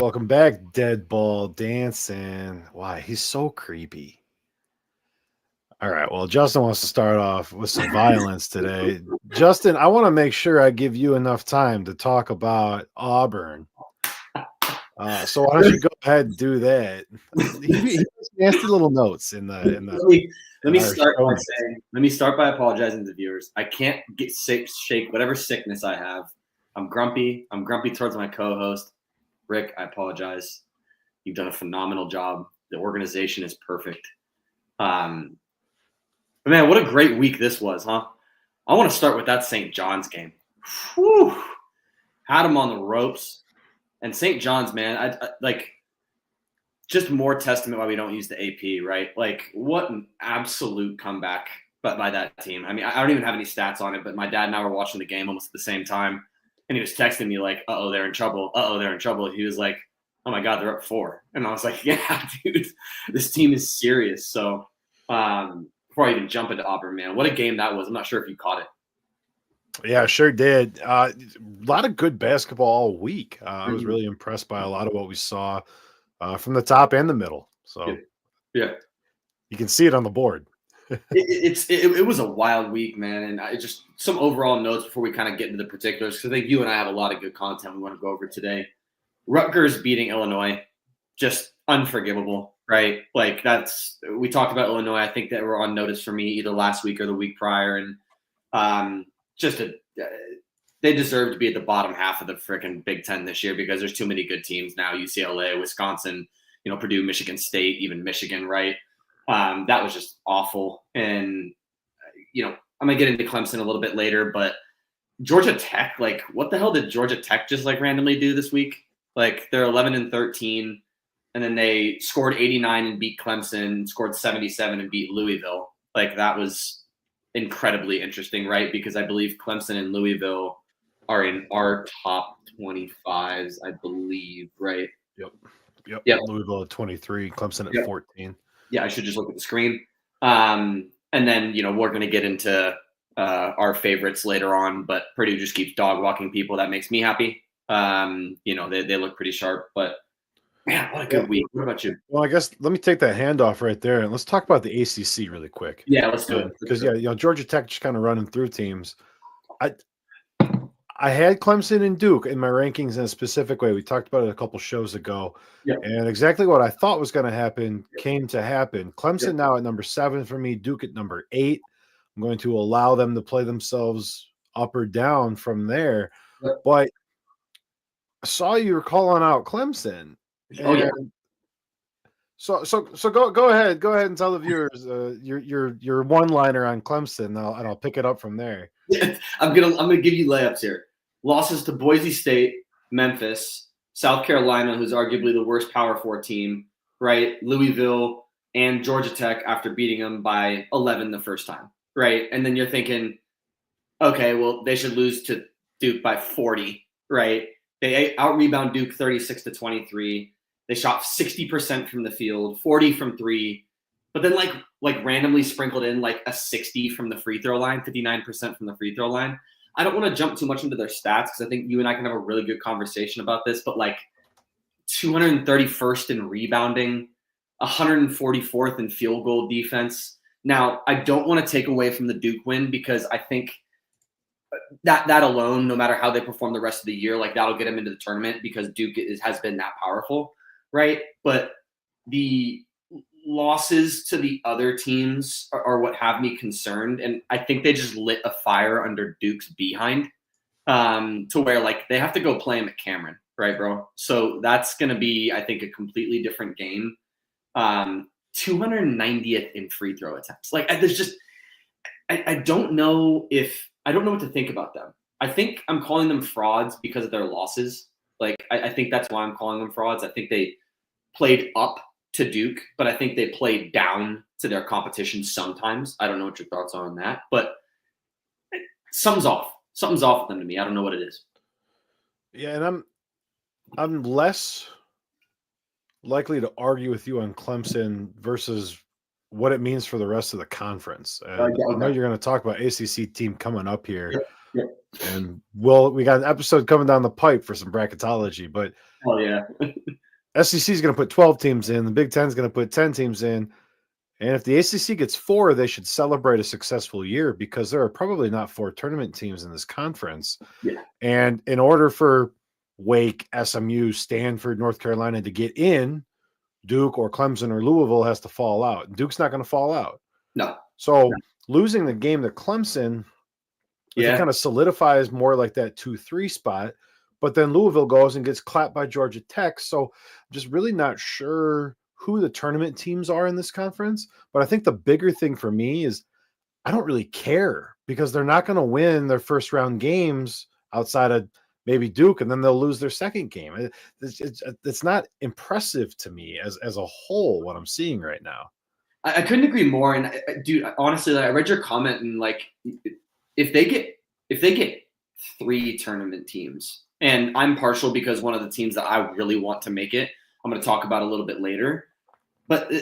Welcome back, Dead Ball Dancing. Why, he's so creepy. All right, well, Justin wants to start off with some violence today. Justin, I want to make sure I give you enough time to talk about Auburn. So why don't you go ahead and do that? He has nasty little notes in the. Let me start by apologizing to the viewers. I can't shake whatever sickness I have. I'm grumpy. I'm grumpy towards my co-host, Rick. I apologize. You've done a phenomenal job. The organization is perfect. But man, what a great week this was, huh? I want to start with that St. John's game. Whew. Had them on the ropes. And St. John's, man, I like just more testament why we don't use the AP, right? Like, what an absolute comeback by that team. I mean, I don't even have any stats on it, but my dad and I were watching the game almost at the same time. And he was texting me like, uh-oh, they're in trouble. Uh-oh, they're in trouble. He was like, oh, my God, they're up 4. And I was like, yeah, dude, this team is serious. So before I even jump into Auburn, man, what a game that was. I'm not sure if you caught it. Yeah, sure did. A lot of good basketball all week. I was really impressed by a lot of what we saw from the top and the middle. So yeah, you can see it on the board. it was a wild week, man. And I just some overall notes before we kind of get into the particulars, because I think you and I have a lot of good content we want to go over today. Rutgers beating Illinois, just unforgivable, right? Like we talked about Illinois. I think that were on notice for me either last week or the week prior, and they deserve to be at the bottom half of the freaking Big Ten this year because there's too many good teams now. UCLA, Wisconsin, Purdue, Michigan State, even Michigan, right? That was just awful. And, I'm going to get into Clemson a little bit later, but Georgia Tech, like, what the hell did Georgia Tech just randomly do this week? Like, they're 11-13, and then they scored 89 and beat Clemson, scored 77 and beat Louisville. Like, that was incredibly interesting, right? Because I believe Clemson and Louisville are in our top 25s, I believe, right? Yep. Louisville at 23, Clemson at 14. Yeah, I should just look at the screen. And then, we're going to get into our favorites later on, but Purdue just keeps dog walking people. That makes me happy. They look pretty sharp, but man, what a good week. What about you? Well, I guess let me take that handoff right there and let's talk about the ACC really quick. Yeah, let's do it. Because Georgia Tech just kind of running through teams. I had Clemson and Duke in my rankings in a specific way. We talked about it a couple shows ago. Yep. And exactly what I thought was going to happen came to happen. Clemson now at number 7 for me, Duke at number 8. I'm going to allow them to play themselves up or down from there. Yep. But I saw you were calling out Clemson. Oh, yeah. So go ahead and tell the viewers your one-liner on Clemson, and I'll pick it up from there. Yeah, I'm gonna give you layups here. Losses to Boise State, Memphis, South Carolina, who's arguably the worst Power 4 team, right? Louisville and Georgia Tech after beating them by 11 the first time, right? And then you're thinking, okay, well, they should lose to Duke by 40, right? They out-rebound Duke 36-23. They shot 60% from the field, 40 from 3, but then like randomly sprinkled in like a 60 from the free throw line, 59% from the free throw line. I don't want to jump too much into their stats because I think you and I can have a really good conversation about this, but like 231st in rebounding, 144th in field goal defense. Now, I don't want to take away from the Duke win because I think that alone, no matter how they perform the rest of the year, like that'll get them into the tournament because Duke has been that powerful, right? But the losses to the other teams are what have me concerned. And I think they just lit a fire under Duke's behind to where like they have to go play him at Cameron, right, bro? So that's going to be, I think, a completely different game. 290th in free throw attempts. Like there's just, I don't know what to think about them. I think I'm calling them frauds because of their losses. Like I think that's why I'm calling them frauds. I think they played up to Duke, but I think they played down to their competition sometimes. I don't know what your thoughts are on that, but something's off. Something's off with them to me. I don't know what it is. Yeah, and I'm less likely to argue with you on Clemson versus what it means for the rest of the conference. And I know you're going to talk about ACC team coming up here. Yeah. And we got an episode coming down the pipe for some bracketology, but Oh yeah. SEC is going to put 12 teams in. The Big Ten is going to put 10 teams in. And if the ACC gets 4, they should celebrate a successful year because there are probably not 4 tournament teams in this conference. Yeah. And in order for Wake, SMU, Stanford, North Carolina to get in, Duke or Clemson or Louisville has to fall out. Duke's not going to fall out. No. So losing the game to Clemson, I think kind of solidifies more like that 2-3 spot. But then Louisville goes and gets clapped by Georgia Tech. So I'm just really not sure who the tournament teams are in this conference. But I think the bigger thing for me is I don't really care because they're not going to win their first round games outside of maybe Duke, and then they'll lose their second game. It's not impressive to me as a whole what I'm seeing right now. I couldn't agree more. And dude, honestly, like, I read your comment, and like, if they get 3 tournament teams, and I'm partial because one of the teams that I really want to make it, I'm going to talk about a little bit later. But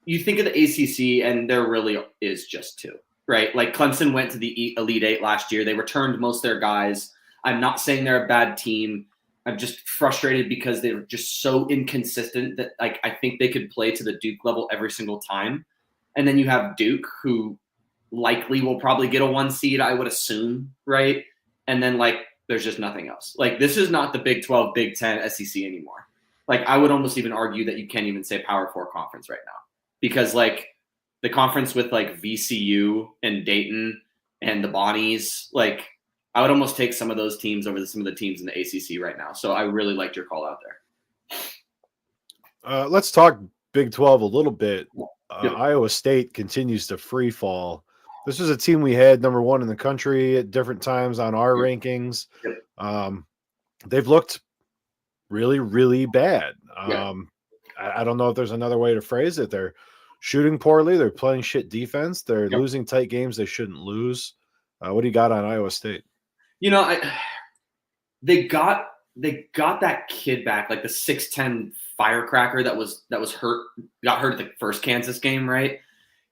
you think of the ACC, and there really is just 2, right? Like Clemson went to the Elite 8 last year. They returned most of their guys. I'm not saying they're a bad team. I'm just frustrated because they're just so inconsistent that like I think they could play to the Duke level every single time. And then you have Duke, who likely will probably get a 1 seed, I would assume, right? And then like there's just nothing else. Like this is not the Big 12, Big 10, SEC anymore. Like I would almost even argue that you can't even say Power 4 conference right now because like the conference with like VCU and Dayton and the Bonnies, like I would almost take some of those teams over some of the teams in the ACC right now. So I really liked your call out there. Let's talk Big 12 a little bit. Yep. Iowa State continues to free fall. This was a team we had number 1 in the country at different times on our rankings. Yep. They've looked really, really bad. Yeah. I don't know if there's another way to phrase it. They're shooting poorly. They're playing shit defense. They're losing tight games they shouldn't lose. What do you got on Iowa State? You know, they got that kid back, like the 6'10" firecracker that was hurt, got hurt at the first Kansas game, right?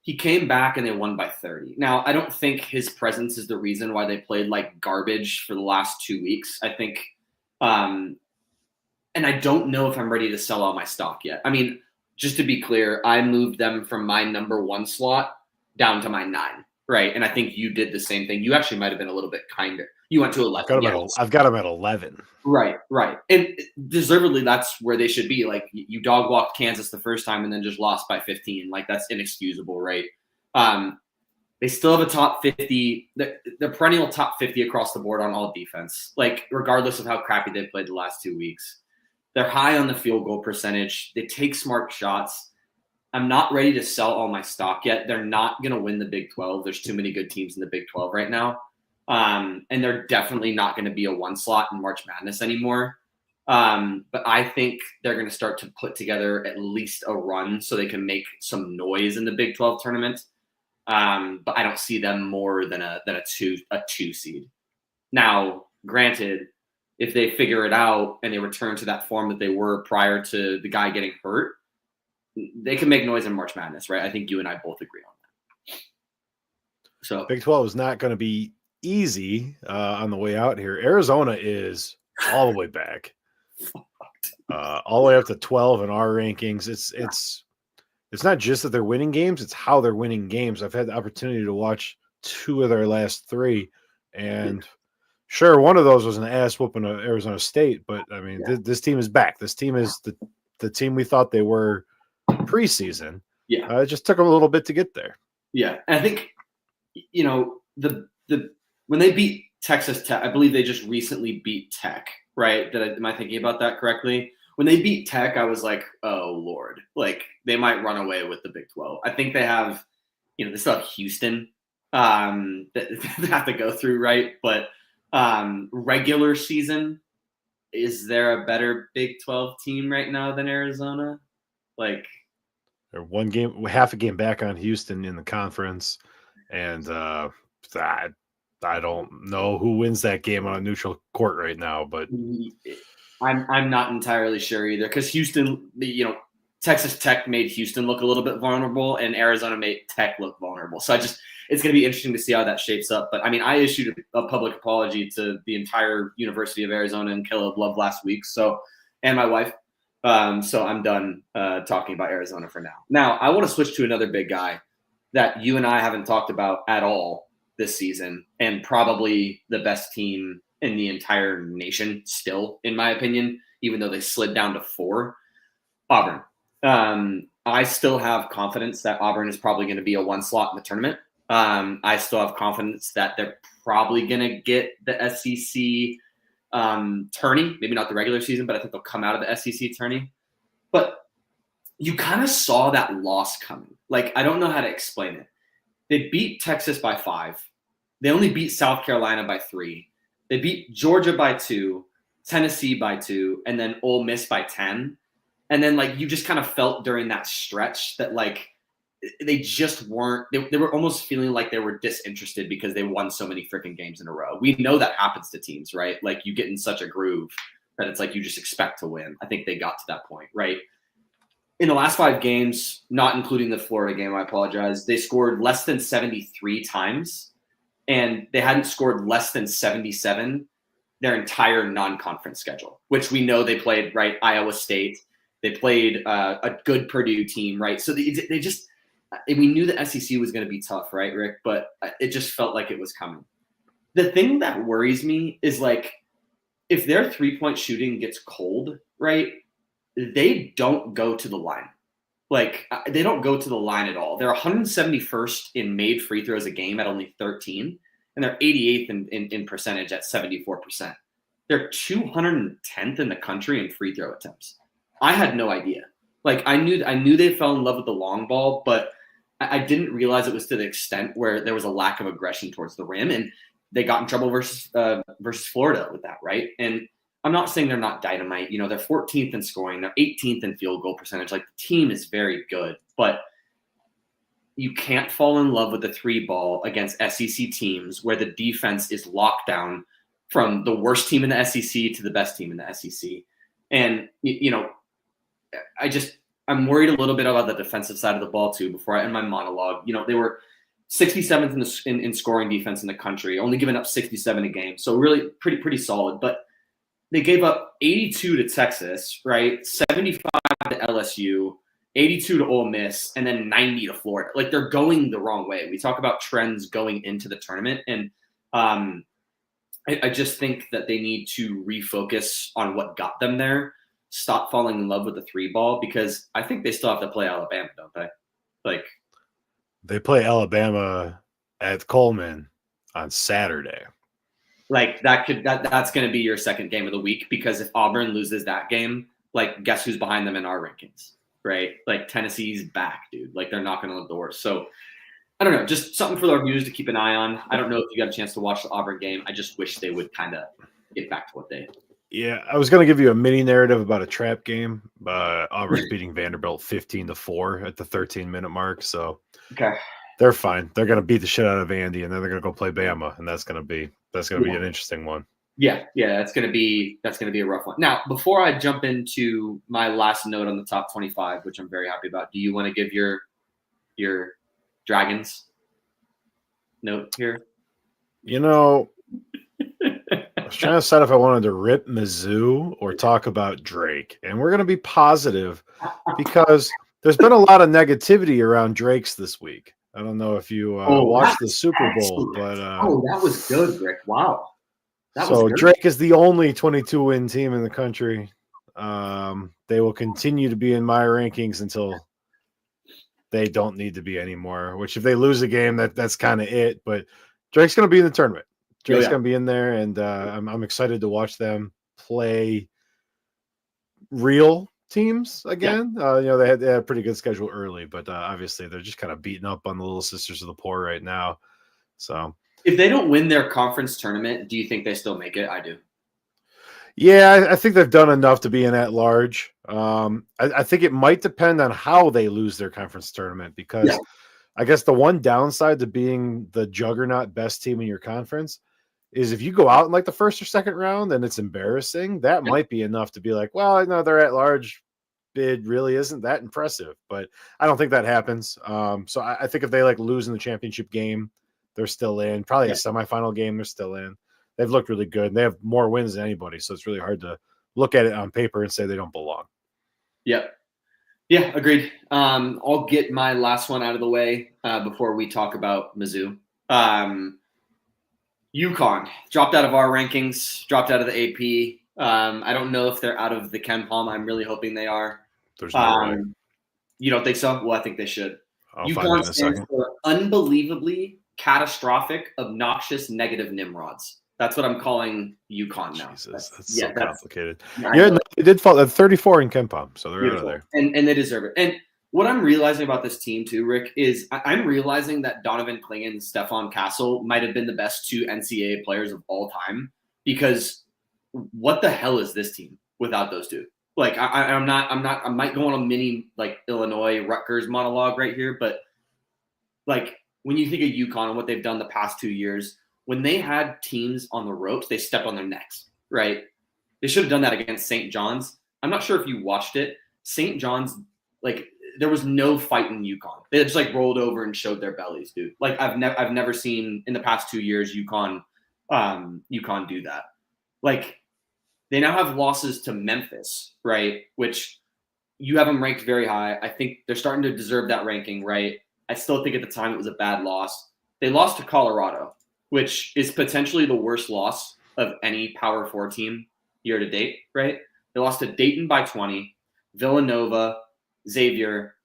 He came back and they won by 30. Now, I don't think his presence is the reason why they played like garbage for the last 2 weeks. I think, and I don't know if I'm ready to sell all my stock yet. I mean, just to be clear, I moved them from my number 1 slot down to my 9, right? And I think you did the same thing. You actually might have been a little bit kinder. You went to 11. I've got them at 11. Right. And deservedly, that's where they should be. Like you dog walked Kansas the first time and then just lost by 15. Like that's inexcusable, right? They still have a top 50. They're perennial top 50 across the board on all defense. Like regardless of how crappy they've played the last 2 weeks, they're high on the field goal percentage. They take smart shots. I'm not ready to sell all my stock yet. They're not going to win the Big 12. There's too many good teams in the Big 12 right now. And they're definitely not going to be a 1 slot in March Madness anymore. But I think they're going to start to put together at least a run so they can make some noise in the Big 12 tournament. But I don't see them more than a 2 seed. Now, granted, if they figure it out and they return to that form that they were prior to the guy getting hurt, they can make noise in March Madness, right? I think you and I both agree on that. So Big 12 is not going to be easy on the way out here. Arizona is all the way back, all the way up to 12 in our rankings. It's not just that they're winning games; it's how they're winning games. I've had the opportunity to watch 2 of their last 3, and sure, one of those was an ass whooping of Arizona State. But I mean, this team is back. This team is the team we thought they were preseason. Yeah, it just took them a little bit to get there. Yeah, and I think the when they beat Texas Tech, I believe they just recently beat Tech, right? Am I thinking about that correctly? When they beat Tech, I was like, oh Lord, like they might run away with the Big 12. I think they have, they still have Houston that they have to go through, right? But regular season, is there a better Big 12 team right now than Arizona? Like they're half a game back on Houston in the conference, and I don't know who wins that game on a neutral court right now, but I'm not entirely sure either because Houston, Texas Tech made Houston look a little bit vulnerable, and Arizona made Tech look vulnerable. So it's going to be interesting to see how that shapes up. But I mean, I issued a public apology to the entire University of Arizona and Caleb Love last week. So, and my wife. So I'm done talking about Arizona for now. Now I want to switch to another big guy that you and I haven't talked about at all this season, and probably the best team in the entire nation still, in my opinion, even though they slid down to 4, Auburn. I still have confidence that Auburn is probably going to be a 1 slot in the tournament. I still have confidence that they're probably going to get the SEC tourney, maybe not the regular season, but I think they'll come out of the SEC tourney. But you kind of saw that loss coming. Like, I don't know how to explain it. They beat Texas by 5. They only beat South Carolina by 3. They beat Georgia by 2, Tennessee by 2, and then Ole Miss by 10. And then, like, you just kind of felt during that stretch that, like, they just weren't – they were almost feeling like they were disinterested because they won so many freaking games in a row. We know that happens to teams, right? Like, you get in such a groove that it's like you just expect to win. I think they got to that point, right? In the last 5 games, not including the Florida game, I apologize, they scored less than 73 times, and they hadn't scored less than 77 their entire non-conference schedule, which we know they played, right, Iowa State. They played a good Purdue team, right? So they just – we knew the SEC was going to be tough, right, Rick? But it just felt like it was coming. The thing that worries me is, like, if their three-point shooting gets cold, right, they don't go to the line. Like, they don't go to the line at all. They're 171st in made free throws a game at only 13, and they're 88th in percentage at 74%. They're 210th in the country in free throw attempts. I had no idea. Like, I knew they fell in love with the long ball, but I didn't realize it was to the extent where there was a lack of aggression towards the rim, and they got in trouble versus Florida with that, right? And I'm not saying they're not dynamite. You know, they're 14th in scoring. They're 18th in field goal percentage. Like, the team is very good, but you can't fall in love with the 3 ball against SEC teams where the defense is locked down from the worst team in the SEC to the best team in the SEC. And, you know, I'm worried a little bit about the defensive side of the ball too. Before I end my monologue, you know, they were 67th in scoring defense in the country, only giving up 67 a game. So really pretty solid, but they gave up 82 to Texas, right? 75 to LSU, 82 to Ole Miss, and then 90 to Florida. Like, they're going the wrong way. We talk about trends going into the tournament, and I just think that they need to refocus on what got them there. Stop falling in love with the 3 ball, because I think they still have to play Alabama, don't they? Like, they play Alabama at Coleman on Saturday. Like, that's going to be your second game of the week, because if Auburn loses that game, like, guess who's behind them in our rankings, right? Like, Tennessee's back, dude. Like, they're knocking on the door. So I don't know, just something for our viewers to keep an eye on. I don't know if you got a chance to watch the Auburn game. I just wish they would kind of get back to what they. Yeah, I was going to give you a mini narrative about a trap game. Auburn's beating Vanderbilt 15-4 at the 13-minute mark. So okay, they're fine. They're going to beat the shit out of Andy, and then they're going to go play Bama, and that's going to be an interesting one. Yeah, that's going to be a rough one. Now, before I jump into my last note on the top 25, which I'm very happy about, do you want to give your Dragons note here? You know, I was trying to decide if I wanted to rip Mizzou or talk about Drake, and we're going to be positive because there's been a lot of negativity around Drake's this week. I don't know if you watched the Super Bowl, but that was good, Rick. Wow. So Drake is the only 22-win team in the country. They will continue to be in my rankings until they don't need to be anymore, which if they lose a game, that's kind of it. But Drake's going to be in the tournament. Drake's going to be in there, and I'm excited to watch them play real teams again. You know, they had a pretty good schedule early, but obviously they're just kind of beating up on the little sisters of the poor right now. So if they don't win their conference tournament, do you think they still make it? I do. Yeah, I think they've done enough to be in at large. I think it might depend on how they lose their conference tournament, because I guess the one downside to being the juggernaut best team in your conference is if you go out in like the first or second round and it's embarrassing, that might be enough to be like, well, no, they're at large. bid really isn't that impressive, but I don't think that happens. So I think if they like lose in the championship game, they're still in. Probably a semifinal game, they're still in. They've looked really good. They have more wins than anybody, so it's really hard to look at it on paper and say they don't belong. Yep. Yeah, agreed. I'll get my last one out of the way before we talk about Mizzou. UConn dropped out of our rankings, dropped out of the AP. I don't know if they're out of the KenPom. I'm really hoping they are. There's no way. You don't think so? Well, I think they should. I'll find it in a second. For unbelievably catastrophic, obnoxious, negative Nimrods. That's what I'm calling UConn now. Jesus, that's so complicated. Yeah, it did fall at 34 in KenPom, so they're beautiful. Out of there. And they deserve it. And what I'm realizing about this team too, Rick, is I'm realizing that Donovan Clingan and Stephon Castle might have been the best 2 NCAA players of all time, because what the hell is this team without those two? Like I might go on a mini like Illinois Rutgers monologue right here, but like when you think of UConn and what they've done the past 2 years, when they had teams on the ropes, they stepped on their necks, right? They should have done that against St. John's. I'm not sure if you watched it. St. John's, like, there was no fight in UConn. They just like rolled over and showed their bellies, dude. Like I've never seen in the past 2 years UConn do that. Like they now have losses to Memphis, right? Which you have them ranked very high. I think they're starting to deserve that ranking, right? I still think at the time it was a bad loss. They lost to Colorado, which is potentially the worst loss of any Power 4 team year to date, right? They lost to Dayton by 20, Villanova, Xavier,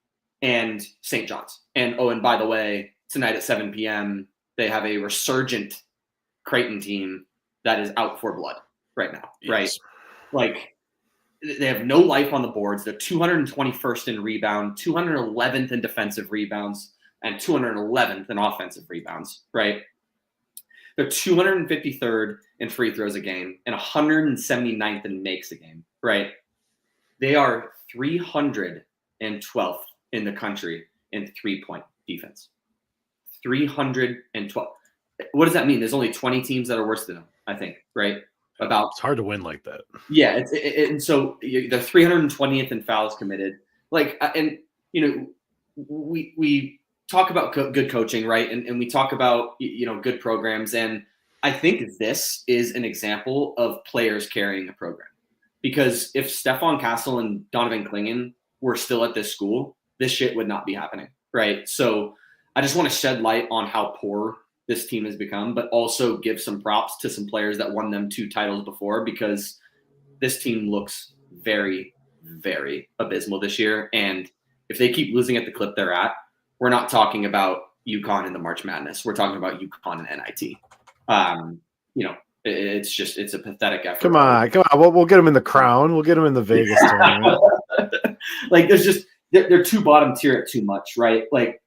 and St. John's. And by the way, tonight at 7 p.m., they have a resurgent Creighton team that is out for blood right now, right? Yes. Like they have no life on the boards. They're 221st in rebound, 211th in defensive rebounds, and 211th in offensive rebounds, right? They're 253rd in free throws a game and 179th in makes a game, right? They are 312th in the country in 3-point defense. 312. What does that mean? There's only 20 teams that are worse than them, I think, right? It's hard to win like that. Yeah, and so they're 320th in fouls committed. Like, and you know, we talk about good coaching, right? And we talk about good programs, and I think this is an example of players carrying a program. Because if Stephon Castle and Donovan Clingan were still at this school, this shit would not be happening, right? So I just want to shed light on how poor this team has become, but also give some props to some players that won them 2 titles before, because this team looks very, very abysmal this year. And if they keep losing at the clip they're at, we're not talking about UConn in the March Madness. We're talking about UConn and NIT. It's a pathetic effort. Come on. We'll get them in the Crown. We'll get them in the Vegas tournament. Like they're too bottom tier at too much, right? Like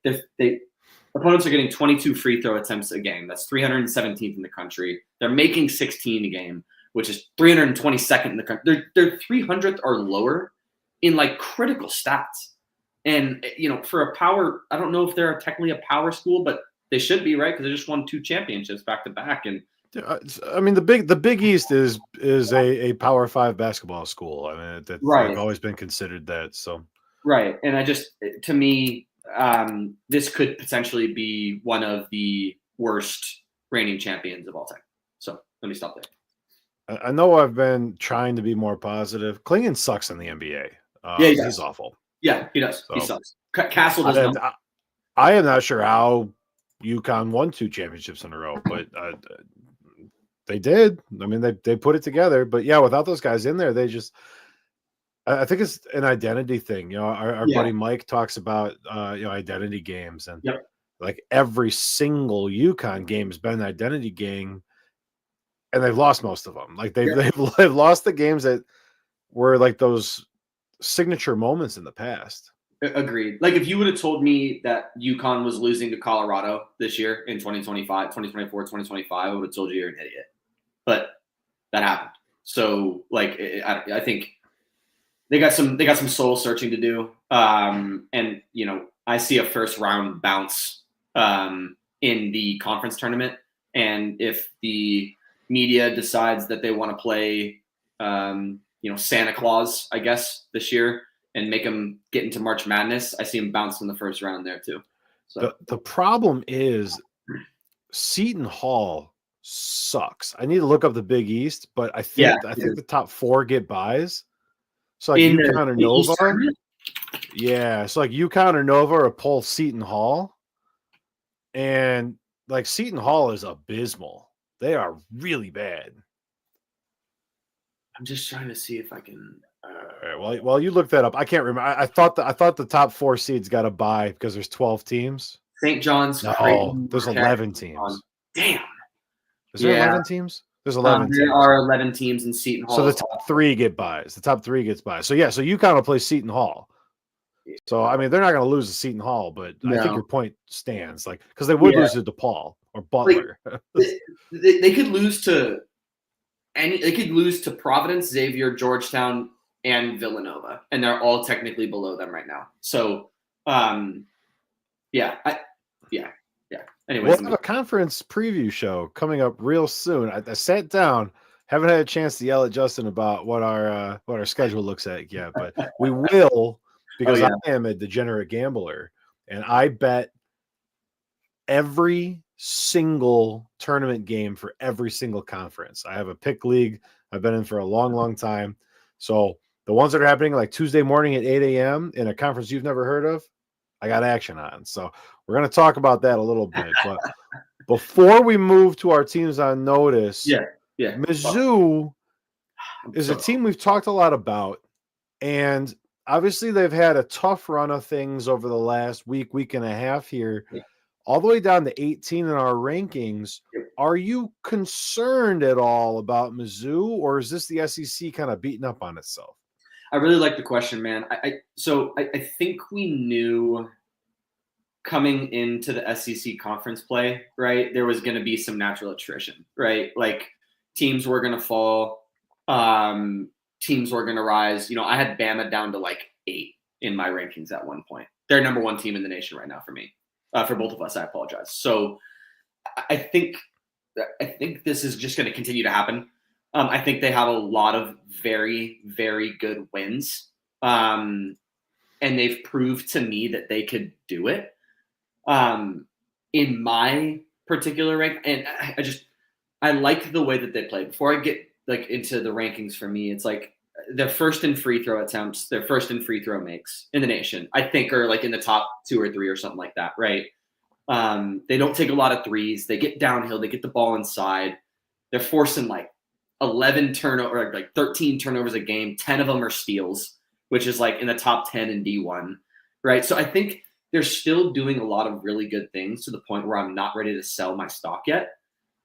opponents are getting 22 free throw attempts a game. That's 317th in the country. They're making 16 a game, which is 322nd in the country. They're 300th or lower in like critical stats. And for a power, I don't know if they're technically a power school, but they should be, right? Because they just won 2 championships back to back. And I mean, the Big East is a Power 5 basketball school. I mean, they've always been considered that. So right, and to me, this could potentially be one of the worst reigning champions of all time. So let me stop there. I know I've been trying to be more positive. Clingan sucks in the NBA. He's awful. Yeah, he does. So, he sucks. Castle does not. I am not sure how UConn won 2 championships in a row, but they did. I mean, they put it together. But yeah, without those guys in there, I think it's an identity thing. Our buddy Mike talks about identity games, and like every single UConn game has been an identity game, and they've lost most of them. Like they've lost the games that were like those signature moments in the past. Agreed. Like if you would have told me that UConn was losing to Colorado this year in 2025, 2024, 2025, I would have told you you're an idiot. But that happened. So like I think they got some soul searching to do. And I see a first round bounce in the conference tournament. And if the media decides that they want to play Santa Claus, I guess, this year, and make them get into March Madness, I see them bounce in the first round there too. So the problem is Seton Hall sucks. I need to look up the Big East, but I think the top 4 get buys. So like UConn or Nova. Yeah, so like UConn or Nova or pull Seton Hall. And like Seton Hall is abysmal. They are really bad. I'm just trying to see if I can. All right, well, you look that up. I can't remember. I thought the top 4 seeds got a bye because there's 12 teams. St. John's. No, Creighton, there's 11 teams. Damn. Is there 11 teams? There's 11 teams. There are 11 teams in Seton Hall. So the top 3 get buys. The top 3 gets buys. So yeah, so UConn will play Seton Hall. So I mean, they're not going to lose to Seton Hall, but I think your point stands. Like because they would lose to DePaul or Butler. Like, they could lose to they could lose to Providence, Xavier, Georgetown, and Villanova, and they're all technically below them right now. So, yeah. Anyways, we'll have a conference preview show coming up real soon. I sat down, haven't had a chance to yell at Justin about what our schedule looks like yet, but we will because I am a degenerate gambler and I bet every single tournament game for every single conference. I have a pick league I've been in for a long, long time. So the ones that are happening like Tuesday morning at 8 a.m. in a conference you've never heard of, I got action on. So we're going to talk about that a little bit. But before we move to our teams on notice, Mizzou is a team we've talked a lot about. And obviously they've had a tough run of things over the last week and a half here, all the way down to 18 in our rankings. Are you concerned at all about Mizzou, or is this the SEC kind of beating up on itself? I really like the question, man. I think we knew coming into the SEC conference play, right, there was going to be some natural attrition, right? Like teams were going to fall, teams were going to rise. You know, I had Bama down to like 8 in my rankings at one point. They're number 1 team in the nation right now for me, for both of us. I apologize. So I think this is just going to continue to happen. I think they have a lot of very, very good wins. And they've proved to me that they could do it. In my particular rank, and I like the way that they play. Before I get like into the rankings for me, it's like they're first in free throw attempts, they're first in free throw makes in the nation, I think, are like in the top 2 or 3 or something like that, right? They don't take a lot of threes, they get downhill, they get the ball inside, they're forcing like 11 turnover, like 13 turnovers a game, 10 of them are steals, which is like in the top 10 in D1, right? So I think they're still doing a lot of really good things to the point where I'm not ready to sell my stock yet.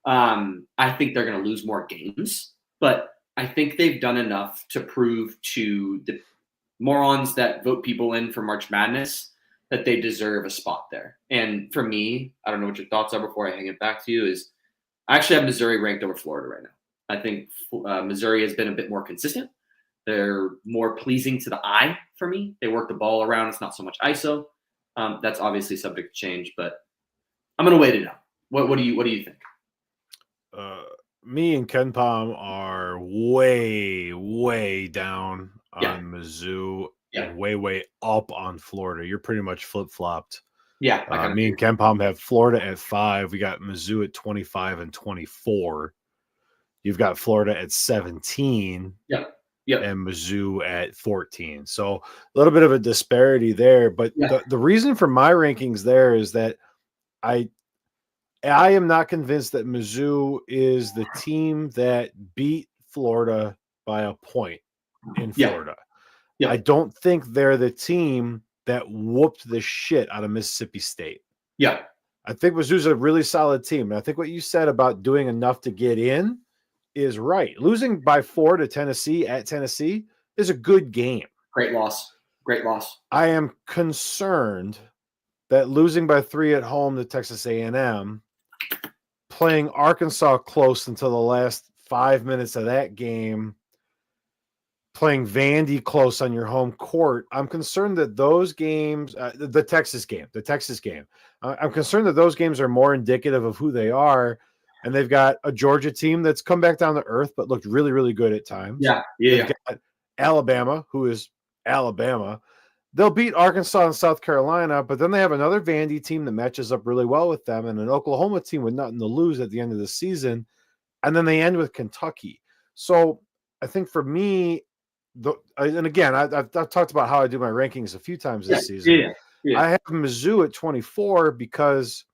I think they're going to lose more games, but I think they've done enough to prove to the morons that vote people in for March Madness that they deserve a spot there. And for me, I don't know what your thoughts are before I hang it back to you, is I actually have Missouri ranked over Florida right now. I think Missouri has been a bit more consistent. They're more pleasing to the eye for me. They work the ball around. It's not so much ISO. That's obviously subject to change, but I'm going to wait it out. What do you think? Me and Ken Palm are way down on Mizzou and way up on Florida. You're pretty much flip-flopped. Yeah. Me and Ken Palm have Florida at 5. We got Mizzou at 25 and 24. You've got Florida at 17. And Mizzou at 14. So a little bit of a disparity there. But the reason for my rankings there is that I am not convinced that Mizzou is the team that beat Florida by a point in Florida. I don't think they're the team that whooped the shit out of Mississippi State. I think Mizzou's a really solid team. And I think what you said about doing enough to get in is right. Losing by 4 to Tennessee at Tennessee is a good game. Great loss. I am concerned that losing by 3 at home to Texas A&M, playing Arkansas close until the last 5 minutes of that game, playing Vandy close on your home court. I'm concerned that those games, the Texas game, I'm concerned that those games are more indicative of who they are. And they've got a Georgia team that's come back down to earth, but looked really, really good at times. They've got Alabama, who is Alabama. They'll beat Arkansas and South Carolina, but then they have another Vandy team that matches up really well with them, and an Oklahoma team with nothing to lose at the end of the season. And then they end with Kentucky. So I think for me, and again, I've talked about how I do my rankings a few times this season. Yeah. I have Mizzou at 24 because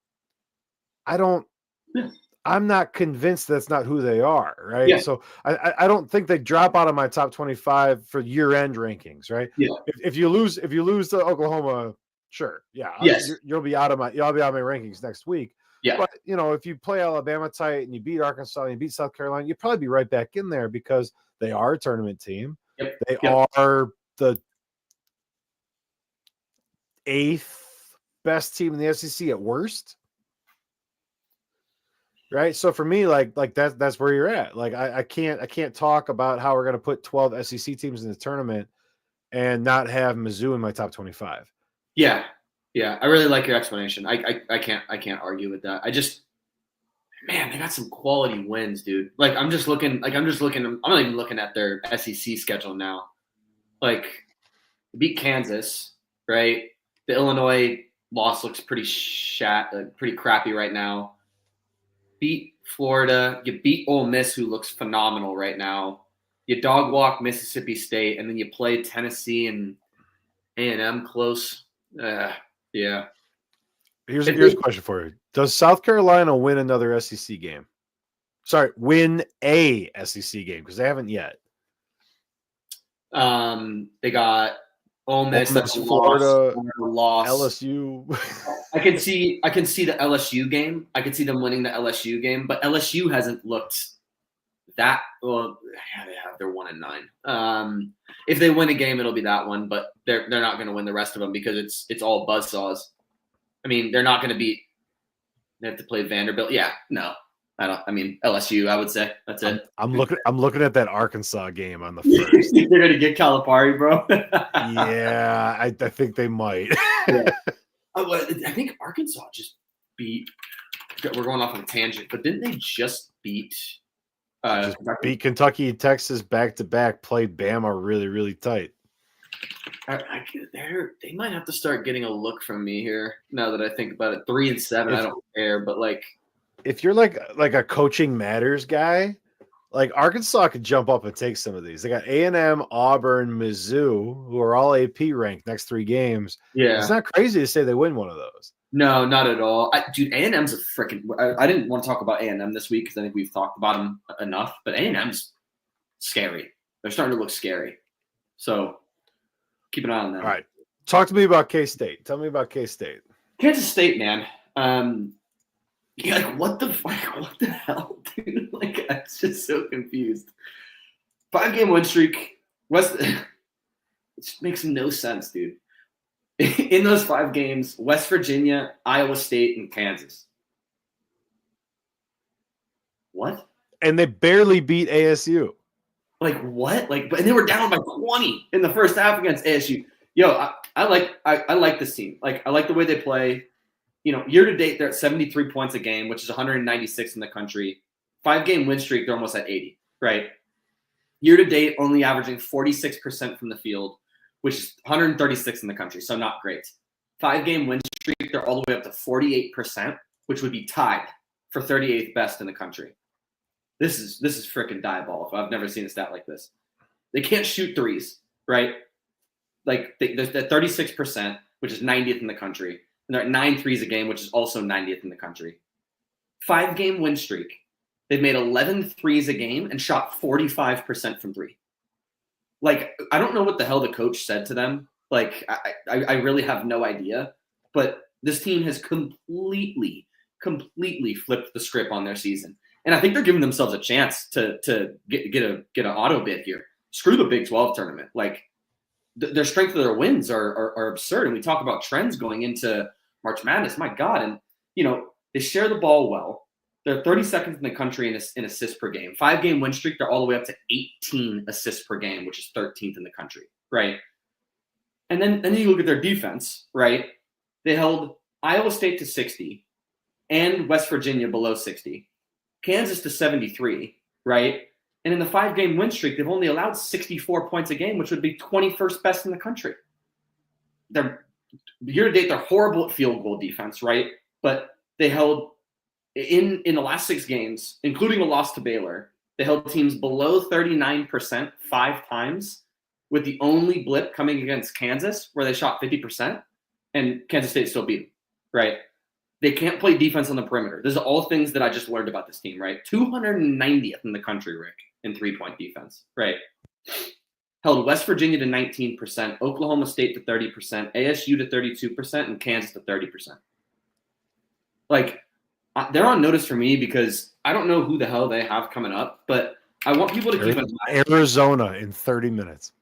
I'm not convinced that's not who they are, right? Yeah. So I don't think they drop out of my top 25 for year-end rankings, right? Yeah. If you lose to Oklahoma, sure, yeah, Yes. you'll be out of my rankings next week. Yeah. But if you play Alabama tight and you beat Arkansas and you beat South Carolina, you'll probably be right back in there because they are a tournament team. Yep. They are the 8th best team in the SEC at worst. Right. So for me, like that's where you're at. Like I can't talk about how we're going to put 12 SEC teams in the tournament and not have Mizzou in my top 25. Yeah. Yeah. I really like your explanation. I can't argue with that. Man, they got some quality wins, dude. I'm not even looking at their SEC schedule now. Like, beat Kansas, right? The Illinois loss looks pretty crappy right now. Beat Florida. You beat Ole Miss, who looks phenomenal right now. You dog walk Mississippi State, and then you play Tennessee and A&M close. Yeah. Here's a question for you. Does South Carolina win another SEC game? Sorry, win a SEC game because they haven't yet. They got Ole Miss, Florida, loss. LSU. I can see the LSU game. I can see them winning the LSU game, but LSU hasn't looked that well. Yeah, they're 1-9. If they win a game, it'll be that one, but they're not going to win the rest of them because it's all buzzsaws. I mean, they're not going to beat. They have to play Vanderbilt. Yeah, no, I don't. I mean, LSU. I would say that's it. I'm looking at that Arkansas game on the first. They're going to get Calipari, bro. Yeah, I think they might. Yeah. I think Arkansas just beat. We're going off on a tangent, but didn't they just beat? Beat Kentucky and Texas back to back. Played Bama really, really tight. They might have to start getting a look from me here now that I think about it. 3-7, I don't care, but if you're like a coaching matters guy, like Arkansas could jump up and take some of these. They got A&M, Auburn, Mizzou, who are all AP ranked next 3 games. Yeah, it's not crazy to say they win one of those. No, not at all. Dude, A&M's a freaking. I didn't want to talk about A&M this week because I think we've talked about them enough. But A&M's scary. They're starting to look scary. So keep an eye on that. All right, talk to me about K-State. Tell me about K-State. Kansas State, man. What the hell, dude? I'm just so confused. 5-game win streak. It just makes no sense, dude. In those 5 games, West Virginia, Iowa State, and Kansas. What? And they barely beat ASU. What? But they were down by 20 in the first half against ASU. Yo, I like this team. I like the way they play. Year to date, they're at 73 points a game, which is 196 in the country. 5-game win streak, they're almost at 80, right? Year to date, only averaging 46% from the field, which is 136 in the country, so not great. 5-game win streak, they're all the way up to 48%, which would be tied for 38th best in the country. This is freaking diabolical. I've never seen a stat like this. They can't shoot threes, right? They're at 36%, which is 90th in the country. And they're at 9 threes a game, which is also 90th in the country. 5-game win streak. They've made 11 threes a game and shot 45% from 3. I don't know what the hell the coach said to them. I really have no idea. But this team has completely flipped the script on their season. And I think they're giving themselves a chance to get an auto bid here. Screw the Big 12 tournament. Their strength of their wins are absurd. And we talk about trends going into March Madness. My God. And, they share the ball well. They're 32nd in the country in assists per game. 5-game win streak, they're all the way up to 18 assists per game, which is 13th in the country, right? And then you look at their defense, right? They held Iowa State to 60 and West Virginia below 60. Kansas to 73, right? And in the 5-game win streak, they've only allowed 64 points a game, which would be 21st best in the country. They're year to date, they're horrible at field goal defense, right? But they held in the last 6 games, including a loss to Baylor, they held teams below 39% 5 times, with the only blip coming against Kansas, where they shot 50%, and Kansas State still beat them, right? They can't play defense on the perimeter. These are all things that I just learned about this team, right? 290th in the country, Rick, in 3-point defense, right? Held West Virginia to 19%, Oklahoma State to 30%, ASU to 32%, and Kansas to 30%. Like, they're on notice for me because I don't know who the hell they have coming up, but I want people to keep an eye. Arizona in 30 minutes.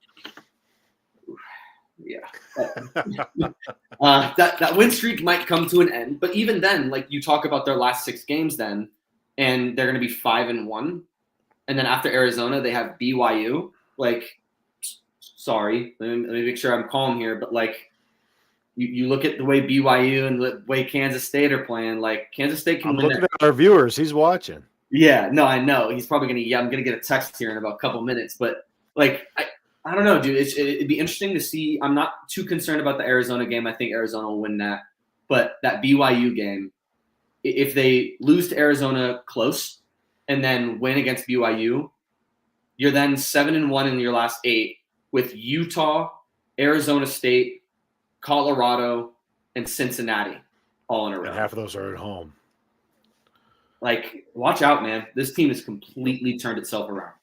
Yeah. That win streak might come to an end, but even then, like, you talk about their last 6 games then, and they're going to be 5-1, and then after Arizona, they have BYU. Like, sorry, let me make sure I'm calm here, but like, you look at the way BYU and the way Kansas State are playing, like, Kansas State can win. Looking at our viewers, he's watching. Yeah, no, I know. He's probably going to, I'm going to get a text here in about a couple minutes, but like, I don't know, dude. It'd be interesting to see. I'm not too concerned about the Arizona game. I think Arizona will win that. But that BYU game, if they lose to Arizona close and then win against BYU, you're then 7-1 in your last 8 with Utah, Arizona State, Colorado, and Cincinnati all in a row. And half of those are at home. Like, watch out, man. This team has completely turned itself around.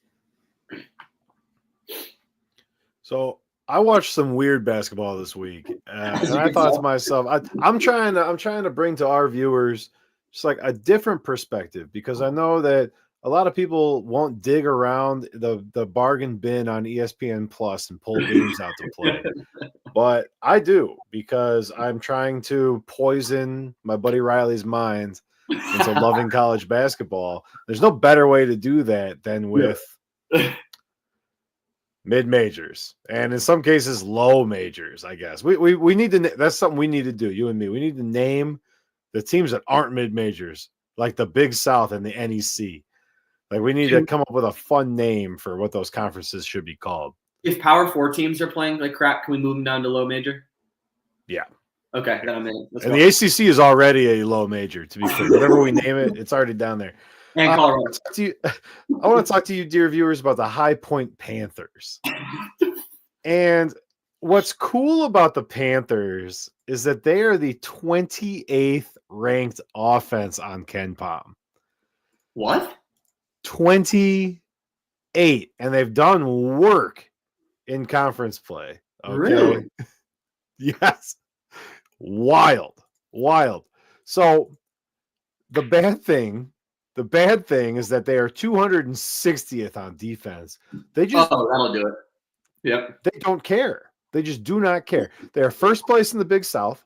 So I watched some weird basketball this week, and I thought to myself, I'm trying to bring to our viewers just like a different perspective, because I know that a lot of people won't dig around the bargain bin on ESPN Plus and pull games out to play, but I do, because I'm trying to poison my buddy Riley's mind into loving college basketball. There's no better way to do that than with mid-majors, and in some cases low majors. I guess we need to, that's something we need to do, you and me. We need to name the teams that aren't mid-majors, like the Big South and the NEC. Like, we need to come up with a fun name for what those conferences should be called. If Power 4 teams are playing like crap, can we move them down to low major? Yeah. Okay, then I'm in. And the ACC is already a low major, to be fair. Whatever we name it, it's already down there. And Colorado. I want to talk to you, dear viewers, about the High Point Panthers. And what's cool about the Panthers is that they are the 28th ranked offense on KenPom. What? 28. And they've done work in conference play. Okay? Really? Yes. Wild. So the bad thing is that they are 260th on defense. They just that'll do it. Yep. They don't care. They just do not care. They are first place in the Big South.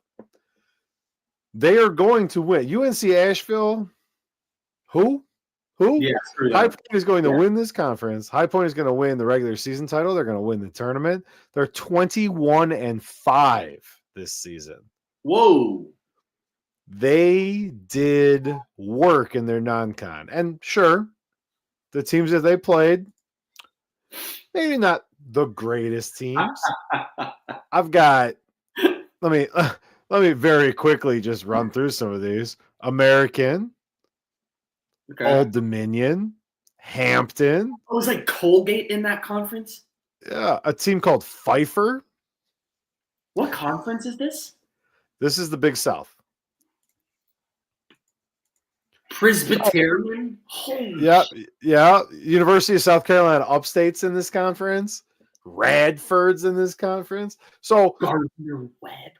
They are going to win. UNC Asheville, who? Yeah, High Point is going to win this conference. High Point is going to win the regular season title. They're going to win the tournament. They're 21-5 this season. Whoa. They did work in their non-con. And sure, the teams that they played, maybe not the greatest teams. I've got, let me very quickly just run through some of these. American, Old Dominion, Hampton. Oh, was like Colgate in that conference? Yeah, a team called Pfeiffer. What conference is this? This is the Big South. Presbyterian? Holy yeah. University of South Carolina upstates in this conference. Radford's in this conference. So Gardner-Webb.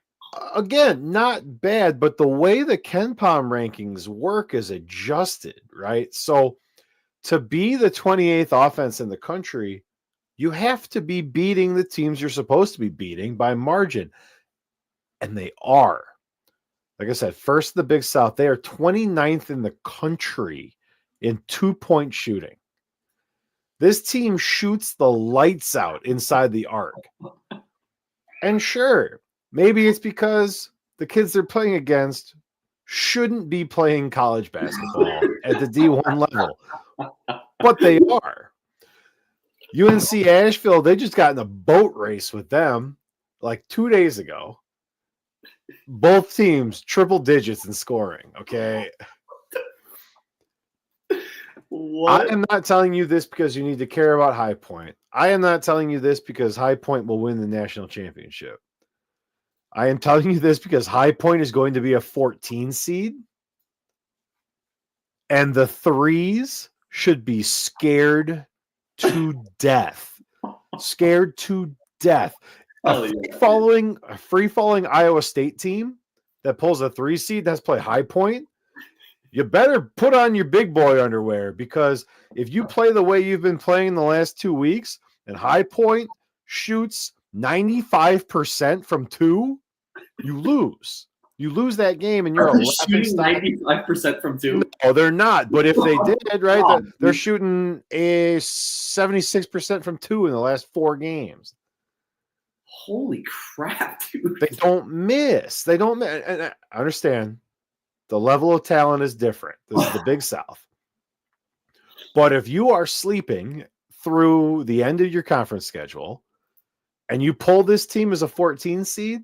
Again, not bad, but the way the KenPom rankings work is adjusted, right? So to be the 28th offense in the country, you have to be beating the teams you're supposed to be beating by margin. And they are. Like I said, first the Big South, they are 29th in the country in 2-point shooting. This team shoots the lights out inside the arc. And sure, maybe it's because the kids they're playing against shouldn't be playing college basketball at the D1 level, but they are. UNC Asheville, they just got in a boat race with them like 2 days ago. Both teams triple digits in scoring. Okay. What? I am not telling you this because you need to care about High Point. I am not telling you this because High Point will win the national championship. I am telling you this because High Point is going to be a 14 seed. And the threes should be scared to death. Scared to death. A free falling Iowa State team that pulls a 3 seed that's play High Point, you better put on your big boy underwear, because if you play the way you've been playing the last 2 weeks and High Point shoots 95% from 2, you lose. You lose that game, and you're shooting 95% from 2. No, they're not. But if they did, right, they're shooting a 76% from 2 in the last 4 games. Holy crap, dude! They don't miss. They don't miss. And I understand the level of talent is different. This is the Big South. But if you are sleeping through the end of your conference schedule and you pull this team as a 14 seed,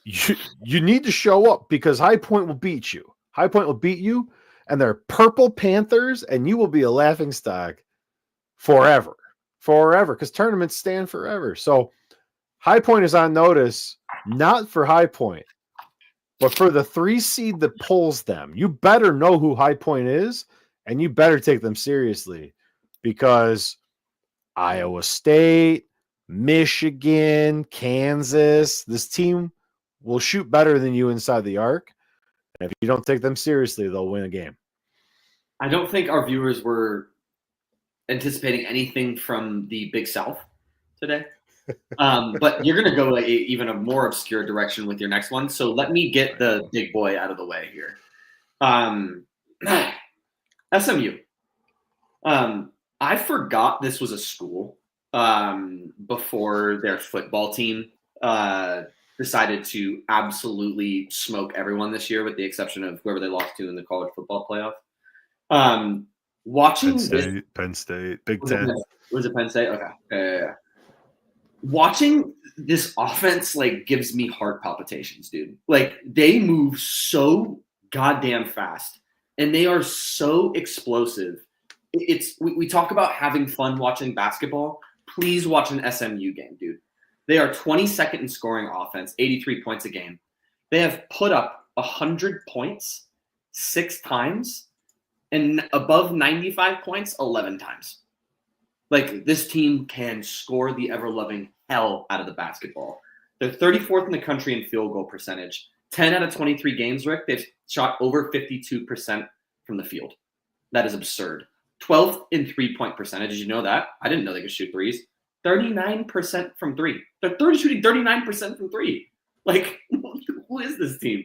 you need to show up, because High Point will beat you. High Point will beat you, and they're Purple Panthers, and you will be a laughingstock forever. Forever, because tournaments stand forever. So High Point is on notice, not for High Point, but for the 3 seed that pulls them. You better know who High Point is, and you better take them seriously, because Iowa State, Michigan, Kansas, this team will shoot better than you inside the arc. And if you don't take them seriously, they'll win a game. I don't think our viewers were anticipating anything from the Big South today. But you're going to go even a more obscure direction with your next one. So let me get the big boy out of the way here. SMU. I forgot this was a school before their football team decided to absolutely smoke everyone this year, with the exception of whoever they lost to in the college football playoff. Watching Penn State, Big Ten. Was it Penn State? Okay. Yeah. Watching this offense gives me heart palpitations, dude. They move so goddamn fast, and they are so explosive. We talk about having fun watching basketball. Please watch an SMU game, dude. They are 22nd in scoring offense, 83 points a game. They have put up 100 points 6 times, and above 95 points 11 times. This team can score the ever-loving hell out of the basketball. They're 34th in the country in field goal percentage. 10 out of 23 games, Rick, they've shot over 52% from the field. That is absurd. 12th in three-point percentage. Did you know that? I didn't know they could shoot threes. 39% from 3. They're shooting 39% from 3. Who is this team?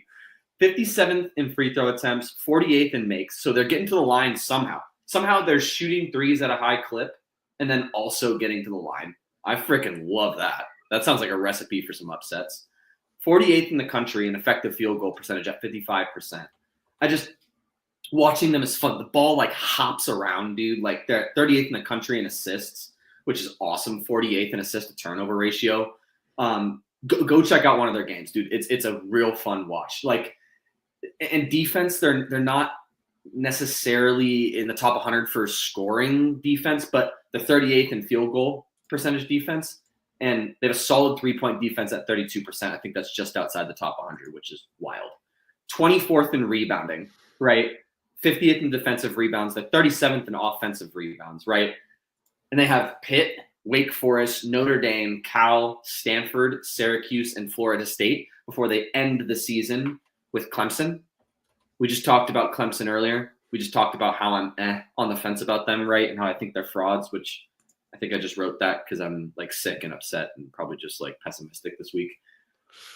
57th in free throw attempts, 48th in makes. So they're getting to the line somehow. Somehow they're shooting threes at a high clip and then also getting to the line. I freaking love that. That sounds like a recipe for some upsets. 48th in the country in effective field goal percentage at 55%. Watching them is fun. The ball hops around, dude. They're 38th in the country in assists, which is awesome. 48th in assist to turnover ratio. Go check out one of their games, dude. It's a real fun watch. And defense, they're not necessarily in the top 100 for scoring defense, but the 38th in field goal percentage defense, and they have a solid 3-point defense at 32%. I think that's just outside the top 100, which is wild. 24th in rebounding, right? 50th in defensive rebounds. They're 37th in offensive rebounds, right? And they have Pitt, Wake Forest, Notre Dame, Cal, Stanford, Syracuse, and Florida State before they end the season with Clemson. We just talked about Clemson earlier. We just talked about how I'm on the fence about them, right? And how I think they're frauds, which I think I just wrote that because I'm sick and upset and probably just pessimistic this week.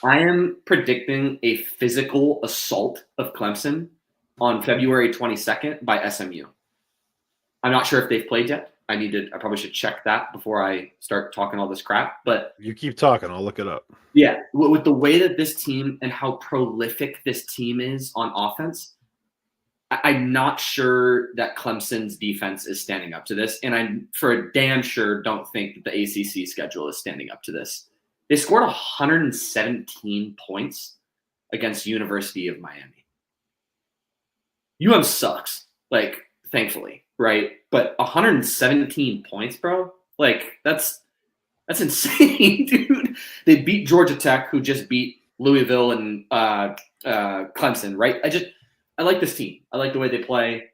I am predicting a physical assault of Clemson on February 22nd by SMU. I'm not sure if they've played yet. I probably should check that before I start talking all this crap. But you keep talking, I'll look it up. Yeah, with the way that this team and how prolific this team is on offense, I'm not sure that Clemson's defense is standing up to this, and I, for a damn sure, don't think that the ACC schedule is standing up to this. They scored 117 points against University of Miami. UM sucks, like, thankfully, right? But 117 points, bro, like that's insane, dude. They beat Georgia Tech, who just beat Louisville and Clemson, right? I like this team. I like the way they play.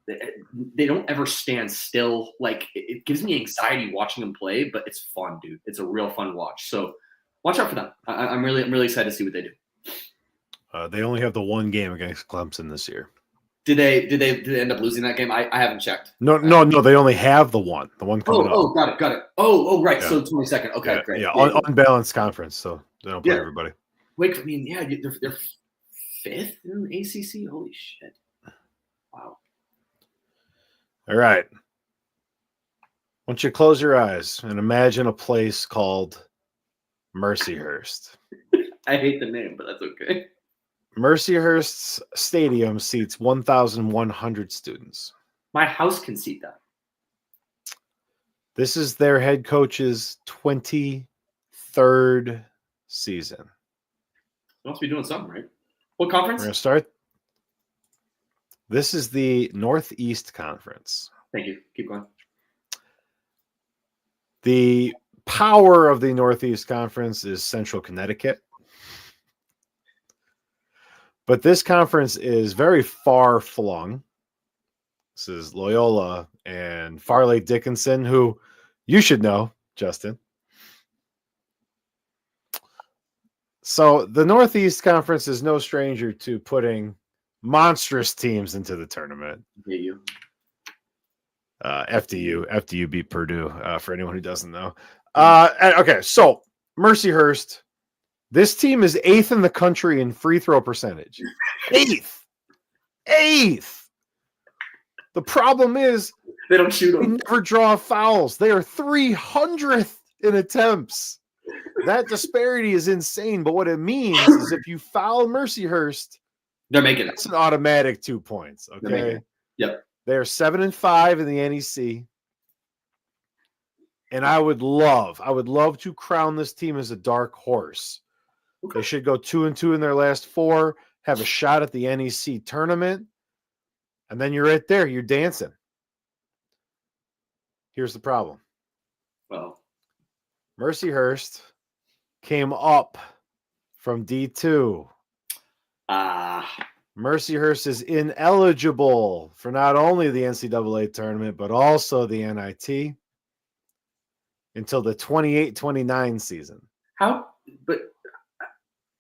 They don't ever stand still. Like, it gives me anxiety watching them play, but it's fun, dude. It's a real fun watch. So watch out for them. I'm really excited to see what they do. They only have the one game against Clemson this year. Did they end up losing that game? I haven't checked. No. They only have the one coming up. Oh, got it. Oh, right. Yeah. So 22nd. Okay, yeah, great. Yeah, unbalanced conference, so they don't play everybody. Wait, I mean, yeah, they're fifth in the ACC. Holy shit! Wow. All right. I want you to close your eyes and imagine a place called Mercyhurst. I hate the name, but that's okay. Mercyhurst's stadium seats 1,100 students. My house can seat that. This is their head coach's 23rd season. Must be doing something, right? What conference? We're going to start. This is the Northeast Conference. Thank you. Keep going. The power of the Northeast Conference is Central Connecticut. But this conference is very far flung. This is Loyola and Farley Dickinson, who you should know, Justin. So the Northeast Conference is no stranger to putting monstrous teams into the tournament. You. FDU beat Purdue, for anyone who doesn't know. Okay, so Mercyhurst. This team is 8th in the country in free throw percentage. 8th. The problem is they don't shoot them. They never draw fouls. They are 300th in attempts. That disparity is insane. But what it means is if you foul Mercyhurst, they're making it. It's an automatic 2 points. Okay. Yep. They are 7-5 in the NEC. And I would love to crown this team as a dark horse. Okay. They should go 2-2 in their last 4, have a shot at the NEC tournament, and then you're right there. You're dancing. Here's the problem. Well, Mercyhurst came up from D2. Mercyhurst is ineligible for not only the NCAA tournament, but also the NIT until the 28-29 season.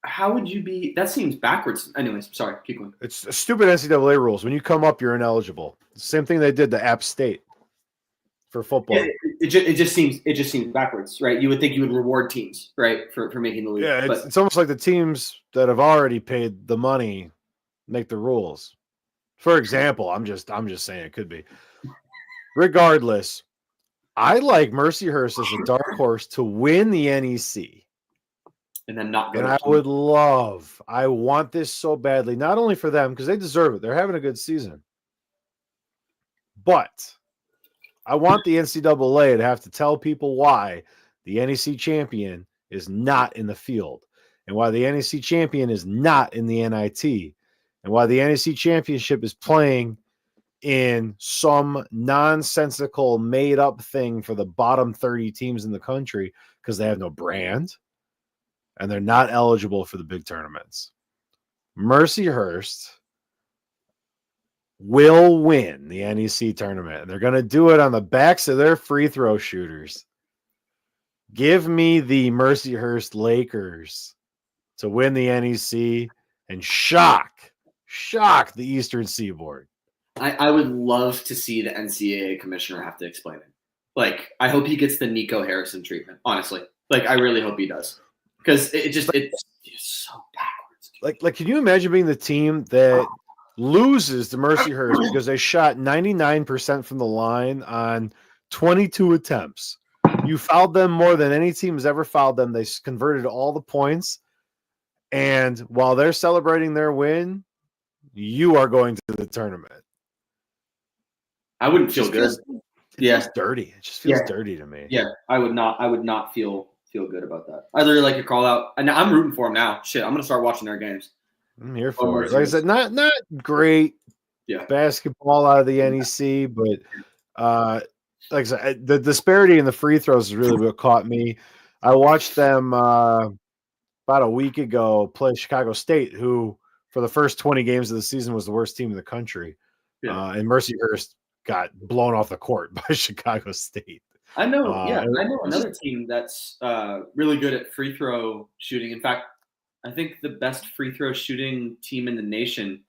How would you be? That seems backwards. Anyways, sorry. Keep going. It's stupid NCAA rules. When you come up, you're ineligible. Same thing they did to App State for football. Yeah, it just seems backwards, right? You would think you would reward teams, right, for making the league. Yeah, it's almost like the teams that have already paid the money make the rules. For example, I'm just saying it could be. Regardless, I like Mercyhurst as a dark horse to win the NEC. And then not go. And I want this so badly, not only for them, because they deserve it. They're having a good season. But I want the NCAA to have to tell people why the NEC champion is not in the field, and why the NEC champion is not in the NIT, and why the NEC championship is playing in some nonsensical made-up thing for the bottom 30 teams in the country because they have no brand. And they're not eligible for the big tournaments. Mercyhurst will win the NEC tournament. And they're going to do it on the backs of their free throw shooters. Give me the Mercyhurst Lakers to win the NEC and shock the Eastern Seaboard. I would love to see the NCAA commissioner have to explain it. Like, I hope he gets the Nico Harrison treatment, honestly. Like, I really hope he does. Because it's so backwards. Like, can you imagine being the team that loses to Mercyhurst because they shot 99% from the line on 22 attempts? You fouled them more than any team has ever fouled them. They converted all the points. And while they're celebrating their win, you are going to the tournament. I wouldn't feel good. It feels dirty. It just feels dirty to me. Yeah, I would not feel good about that. Either like a call out, and I'm rooting for them now. Shit, I'm gonna start watching their games. I'm here for it. Like I said, not great basketball out of the NEC, but like I said, the disparity in the free throws is really what caught me. I watched them about a week ago play Chicago State, who for the first 20 games of the season was the worst team in the country. And Mercyhurst got blown off the court by Chicago State. I know. I know another team that's really good at free throw shooting. In fact, I think the best free throw shooting team in the nation.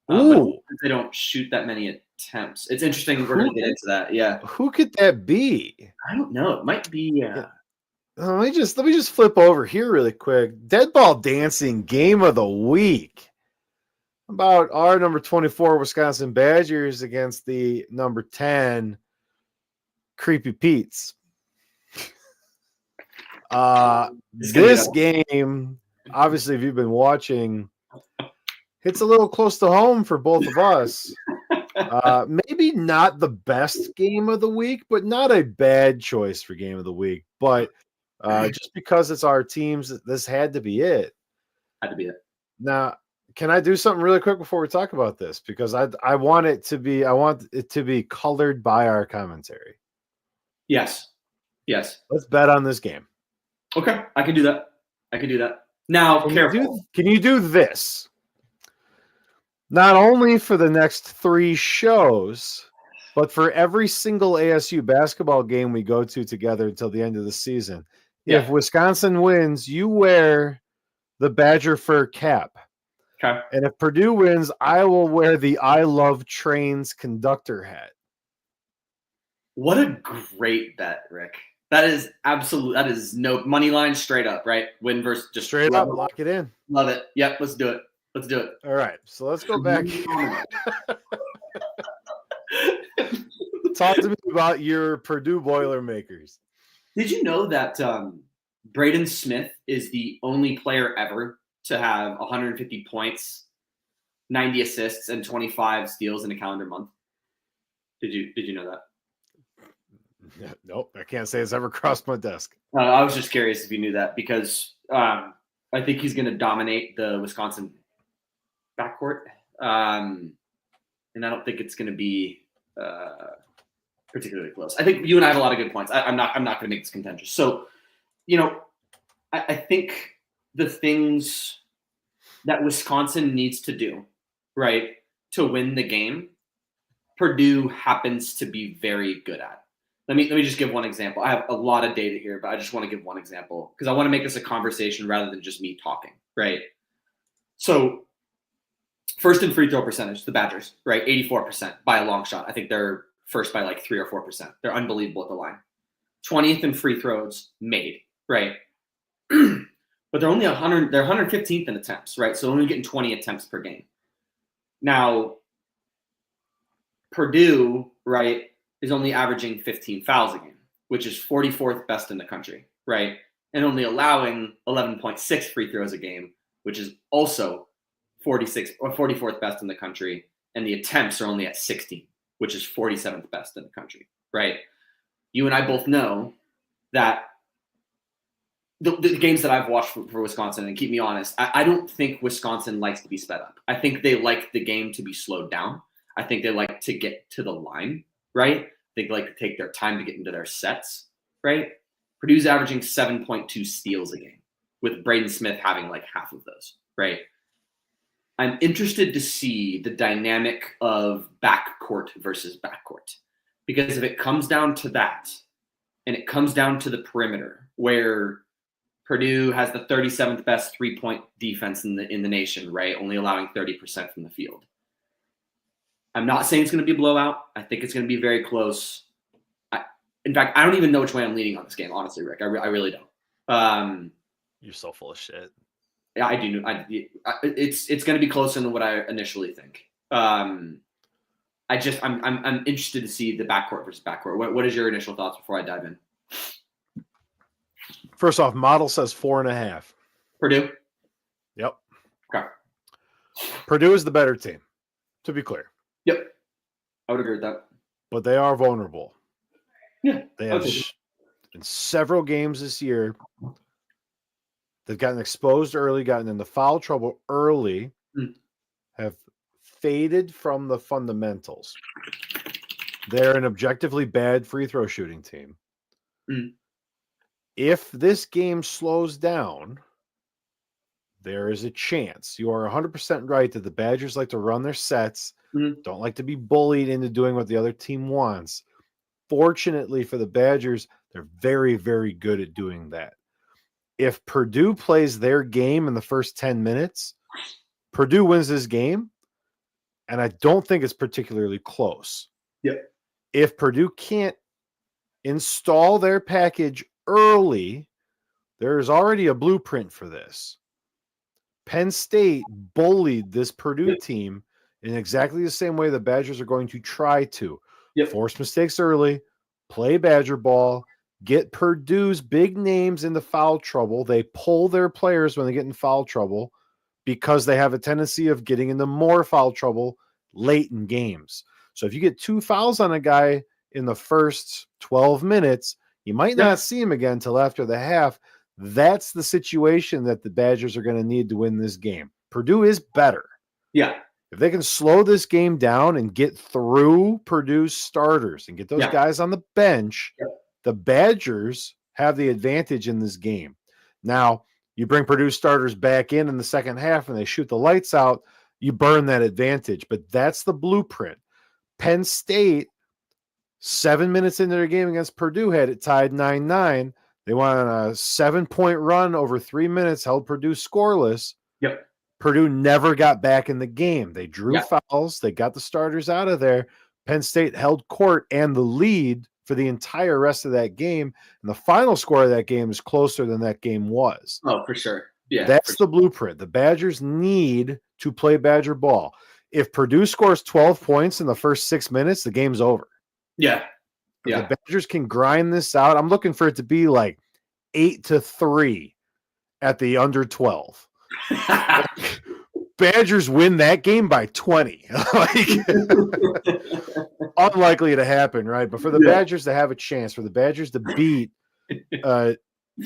But they don't shoot that many attempts. It's interesting. We're going to get into that. Yeah. Who could that be? I don't know. It might be. Let me just flip over here really quick. Dead ball dancing game of the week. About our number 24 Wisconsin Badgers against the number 10 Creepy Pete's. This game, obviously, if you've been watching, hits a little close to home for both of us. Maybe not the best game of the week, but not a bad choice for game of the week. But just because it's our teams, this had to be it. Had to be it. Now, can I do something really quick before we talk about this? Because I want it to be colored by our commentary. Yes. Let's bet on this game. Okay, I can do that. Now, careful. Can you do this? Not only for the next 3 shows, but for every single ASU basketball game we go to together until the end of the season. Yeah. If Wisconsin wins, you wear the Badger fur cap. Okay. And if Purdue wins, I will wear the I Love Trains conductor hat. What a great bet, Rick. That is no money line straight up, right? Win versus just straight up, lock it in. Love it. Yep, let's do it. All right, so let's go back. Talk to me about your Purdue Boilermakers. Did you know that Braden Smith is the only player ever to have 150 points, 90 assists, and 25 steals in a calendar month? Did you know that? Nope, I can't say it's ever crossed my desk. I was just curious if you knew that because I think he's going to dominate the Wisconsin backcourt, and I don't think it's going to be particularly close. I think you and I have a lot of good points. I'm not going to make this contentious. So, I think the things that Wisconsin needs to do, right, to win the game, Purdue happens to be very good at. Let me just give one example. I have a lot of data here, but I just want to give one example because I want to make this a conversation rather than just me talking, right? So first in free throw percentage, the Badgers, right? 84% by a long shot. I think they're first by like 3 or 4%. They're unbelievable at the line. 20th in free throws made, right? But they're only 100. They're 115th in attempts, right? So only getting 20 attempts per game. Now, Purdue, right, is only averaging 15 fouls a game, which is 44th best in the country, right? And only allowing 11.6 free throws a game, which is also 46 or 44th best in the country. And the attempts are only at 16, which is 47th best in the country, right? You and I both know that the games that I've watched for Wisconsin, and keep me honest, I don't think Wisconsin likes to be sped up. I think they like the game to be slowed down. I think they like to get to the line, right? They like to take their time to get into their sets, right? Purdue's averaging 7.2 steals a game, with Braden Smith having like half of those, right? I'm interested to see the dynamic of backcourt versus backcourt. Because if it comes down to that, and it comes down to the perimeter, where Purdue has the 37th best three-point defense in the nation, right? Only allowing 30% from the field. I'm not saying it's going to be a blowout. I think it's going to be very close. In fact, I don't even know which way I'm leaning on this game, honestly, Rick. I really don't. You're so full of shit. Yeah, I do. It's going to be closer than what I initially think. I'm interested to see the backcourt versus backcourt. What is your initial thoughts before I dive in? First off, model says 4.5. Purdue? Yep. Okay. Purdue is the better team. to be clear. Yep. I would agree with that. But they are vulnerable. Yeah. They have in several games this year, they've gotten exposed early, gotten into foul trouble early, have faded from the fundamentals. They're an objectively bad free throw shooting team. If this game slows down, there is a chance. You are 100% right that the Badgers like to run their sets, don't like to be bullied into doing what the other team wants. Fortunately for the Badgers, they're very, very good at doing that. If Purdue plays their game in the first 10 minutes, Purdue wins this game, and I don't think it's particularly close. Yep. If Purdue can't install their package early, there's already a blueprint for this. Penn State bullied this Purdue team in exactly the same way the Badgers are going to try to. Force mistakes early, play Badger ball, get Purdue's big names into foul trouble. They pull their players when they get in foul trouble because they have a tendency of getting into more foul trouble late in games. So if you get 2 fouls on a guy in the first 12 minutes, you might not see him again until after the half. That's the situation that the Badgers are going to need to win this game. Purdue is better. Yeah. If they can slow this game down and get through Purdue's starters and get those guys on the bench, the Badgers have the advantage in this game. Now, you bring Purdue starters back in the second half and they shoot the lights out, you burn that advantage. But that's the blueprint. Penn State, 7 minutes into their game against Purdue, had it tied 9-9. They went on a 7-point run over 3 minutes, held Purdue scoreless. Yep. Purdue never got back in the game. They drew fouls. They got the starters out of there. Penn State held court and the lead for the entire rest of that game. And the final score of that game is closer than that game was. Oh, for sure. Yeah. That's the blueprint. The Badgers need to play Badger ball. If Purdue scores 12 points in the first 6 minutes, the game's over. Yeah. If the Badgers can grind this out, I'm looking for it to be like 8-3 at the under 12. Badgers win that game by 20. Unlikely to happen, right? But for the Badgers to have a chance, for the Badgers to beat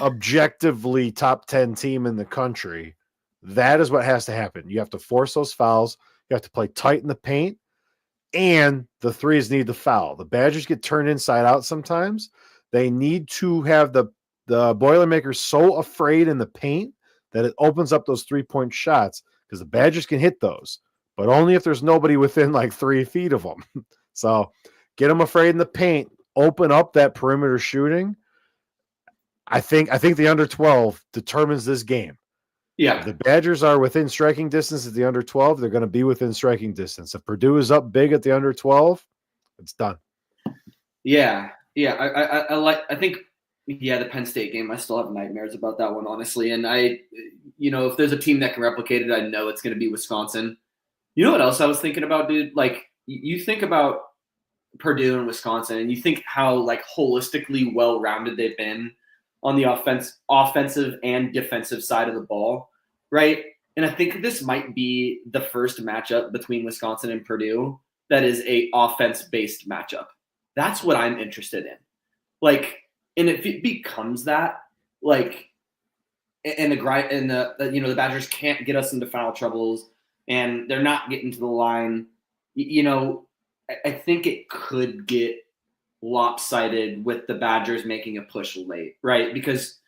objectively top 10 team in the country, that is what has to happen. You have to force those fouls. You have to play tight in the paint, and the threes need to foul. The Badgers get turned inside out sometimes. They need to have the Boilermakers so afraid in the paint that it opens up those 3-point shots, because the Badgers can hit those, but only if there's nobody within like 3 feet of them. So get them afraid in the paint, open up that perimeter shooting. I think the under 12 determines this game. Yeah. If the Badgers are within striking distance at the under 12, they're going to be within striking distance. If Purdue is up big at the under 12, it's done. Yeah. Yeah. I think the Penn State game, I still have nightmares about that one, honestly. And if there's a team that can replicate it, I know it's going to be Wisconsin. You know what else I was thinking about, dude? Like, you think about Purdue and Wisconsin, and you think how like holistically well-rounded they've been on the offensive and defensive side of the ball, right? And I think this might be the first matchup between Wisconsin and Purdue that is a offense-based matchup. That's what I'm interested in. Like, and if it becomes that, like, and the Badgers can't get us into foul troubles, and they're not getting to the line, I think it could get lopsided with the Badgers making a push late, right? Because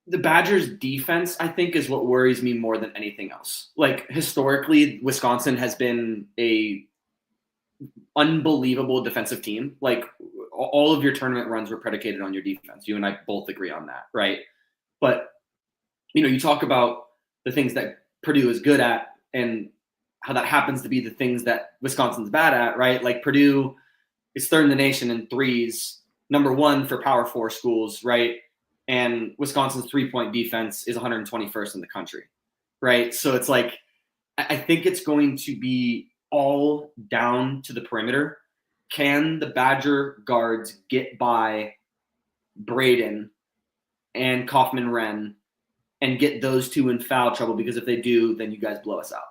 the Badgers defense, I think, is what worries me more than anything else. Like, historically, Wisconsin has been a unbelievable defensive team. Like, all of your tournament runs were predicated on your defense. You and I both agree on that, right? But, you talk about the things that Purdue is good at and how that happens to be the things that Wisconsin's bad at, right? Like, Purdue is third in the nation in threes, number 1 for Power 4 schools, right? And Wisconsin's 3-point defense is 121st in the country, right? So it's like, I think it's going to be all down to the perimeter. Can the Badger guards get by Braden and Kaufman-Wren and get those two in foul trouble? Because if they do, then you guys blow us out.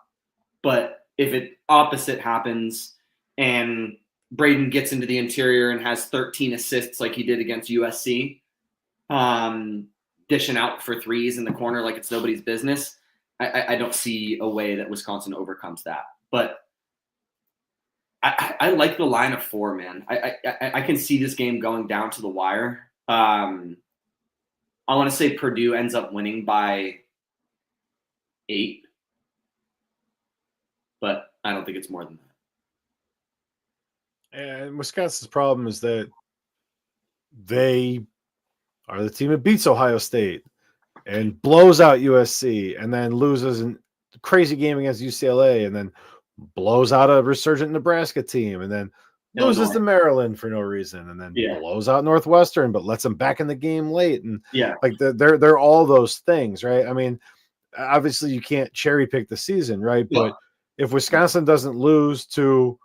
But if it opposite happens and Braden gets into the interior and has 13 assists like he did against USC, dishing out for threes in the corner like it's nobody's business, I don't see a way that Wisconsin overcomes that. But I like the line of 4, man. I can see this game going down to the wire. I want to say Purdue ends up winning by 8, but I don't think it's more than that. And Wisconsin's problem is that they are the team that beats Ohio State and blows out USC and then loses a crazy game against UCLA and then blows out a resurgent Nebraska team and then loses to Maryland for no reason and then blows out Northwestern but lets them back in the game late. And like they're all those things, right? I mean, obviously you can't cherry pick the season, right? Yeah. But if Wisconsin doesn't lose to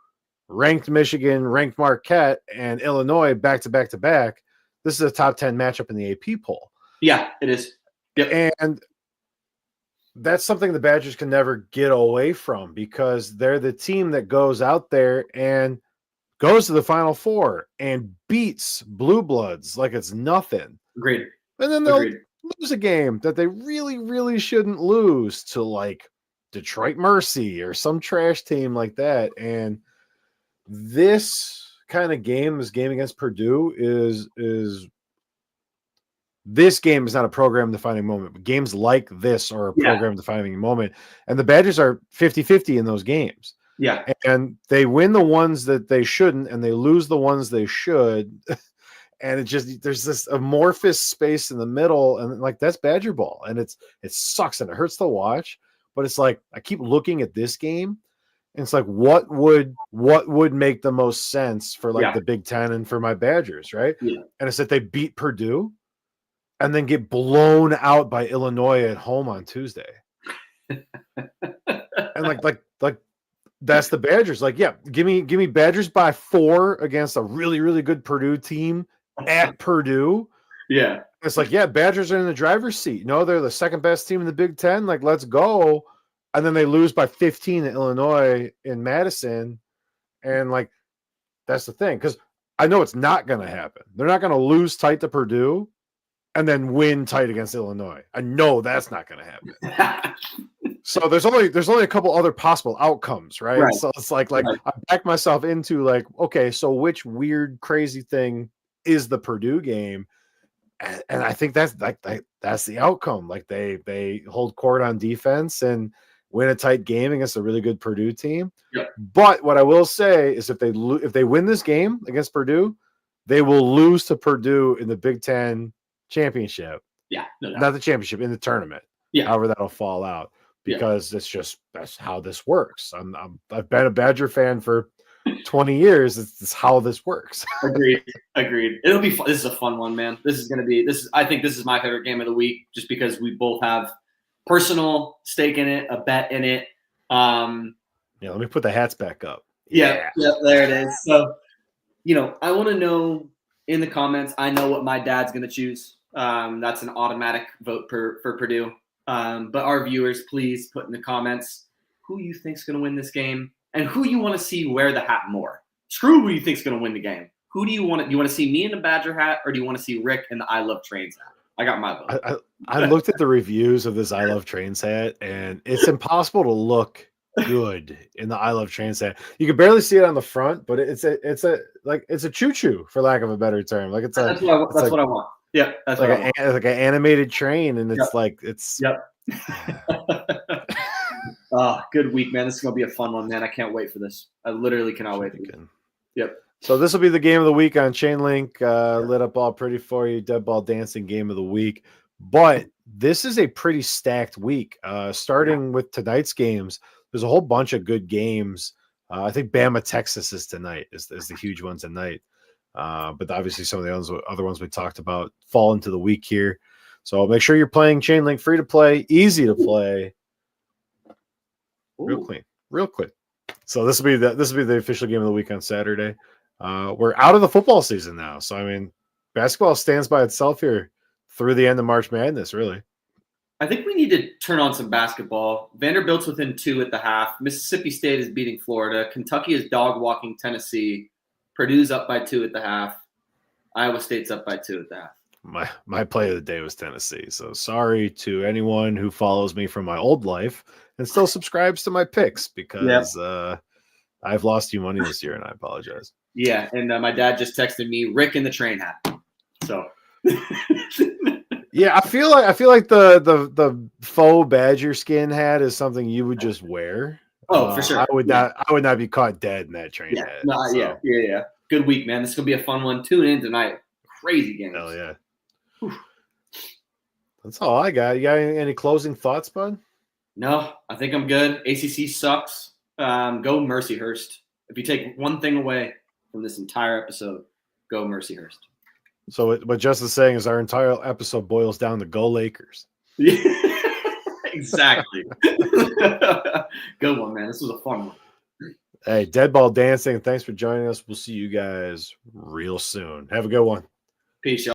ranked Michigan, ranked Marquette, and Illinois back to back to back, this is a top 10 matchup in the AP poll. Yeah, it is. Yep. And that's something the Badgers can never get away from because they're the team that goes out there and goes to the Final Four and beats Blue Bloods like it's nothing. Agreed. And then they'll lose a game that they really, really shouldn't lose to like Detroit Mercy or some trash team like that. And this kind of game, this game against Purdue is this game is not a program-defining moment, but games like this are a program-defining moment. And the Badgers are 50-50 in those games. Yeah. And they win the ones that they shouldn't, and they lose the ones they should. And it just, there's this amorphous space in the middle, and like that's Badger ball. And it sucks and it hurts to watch. But it's like I keep looking at this game, and it's like what would make the most sense for like the Big Ten and for my Badgers, right? Yeah. And it's that they beat Purdue and then get blown out by Illinois at home on Tuesday. And like that's the Badgers. Like, yeah, give me Badgers by 4 against a really, really good Purdue team at Purdue. Yeah. It's like, yeah, Badgers are in the driver's seat. No, they're the second best team in the Big Ten. Like, let's go. And then they lose by 15 to Illinois in Madison. And like, that's the thing. Because I know it's not going to happen. They're not going to lose tight to Purdue and then win tight against Illinois. I know that's not going to happen. So there's only a couple other possible outcomes, right? So it's like I back myself into like, okay, so which weird, crazy thing is the Purdue game? And I think that's that's the outcome. Like they hold court on defense and win a tight game against a really good Purdue team. Yep. But what I will say is if they win this game against Purdue, they will lose to Purdue in the Big Ten championship. Yeah, not the championship, in the tournament. Yeah, however that'll fall out. Because that's how this works. I've been a Badger fan for 20 years. It's how this works. Agreed. It'll be fun. This is a fun one, man. I think this is my favorite game of the week just because we both have personal stake in it, a bet in it. Let me put the hats back up. Yeah, there it is. So, I want to know in the comments, I know what my dad's going to choose. That's an automatic vote for Purdue. But our viewers, please put in the comments who you think's going to win this game and who you want to see wear the hat more. Screw who you think's going to win the game. Who do you want? Do you want to see me in the Badger hat or do you want to see Rick in the I Love Trains hat? I got my vote. I looked at the reviews of this I Love Trains hat, and it's impossible to look good in the I Love Trains hat. You can barely see it on the front, but it's a choo-choo, for lack of a better term. Like that's what I want. Yeah, that's like like an animated train, and it's Yep. Good week, man. This is gonna be a fun one, man. I can't wait for this. I literally cannot wait. Yep. So this will be the game of the week on ChainLink. Lit up all pretty for you. Dead ball dancing game of the week. But this is a pretty stacked week. Starting with tonight's games, there's a whole bunch of good games. I think Bama Texas is tonight. Is the huge one tonight. But obviously some of the other ones we talked about fall into the week here. So make sure you're playing ChainLink, free to play, easy to play. Real clean, real quick. So this will be the official game of the week on Saturday. We're out of the football season now. So I mean, basketball stands by itself here through the end of March Madness, really. I think we need to turn on some basketball. Vanderbilt's within 2 at the half. Mississippi State is beating Florida. Kentucky is dog walking Tennessee. Purdue's up by 2 at the half. Iowa State's up by 2 at the half. My play of the day was Tennessee. So sorry to anyone who follows me from my old life and still subscribes to my picks because I've lost you money this year and I apologize. Yeah, and my dad just texted me Rick in the train hat. So yeah, I feel like the faux badger skin hat is something you would just wear. Oh, for sure. I would not be caught dead in that train hat. No, so. Yeah. Good week, man. This is gonna be a fun one. Tune in tonight. Crazy games. Hell yeah. Whew. That's all I got. You got any closing thoughts, bud? No, I think I'm good. ACC sucks. Go Mercyhurst. If you take one thing away from this entire episode, go Mercyhurst. So what Justin's saying is our entire episode boils down to go Lakers. Yeah, exactly. Good one, man. This was a fun one. Hey, Deadball Dancing, thanks for joining us. We'll see you guys real soon. Have a good one. Peace, y'all.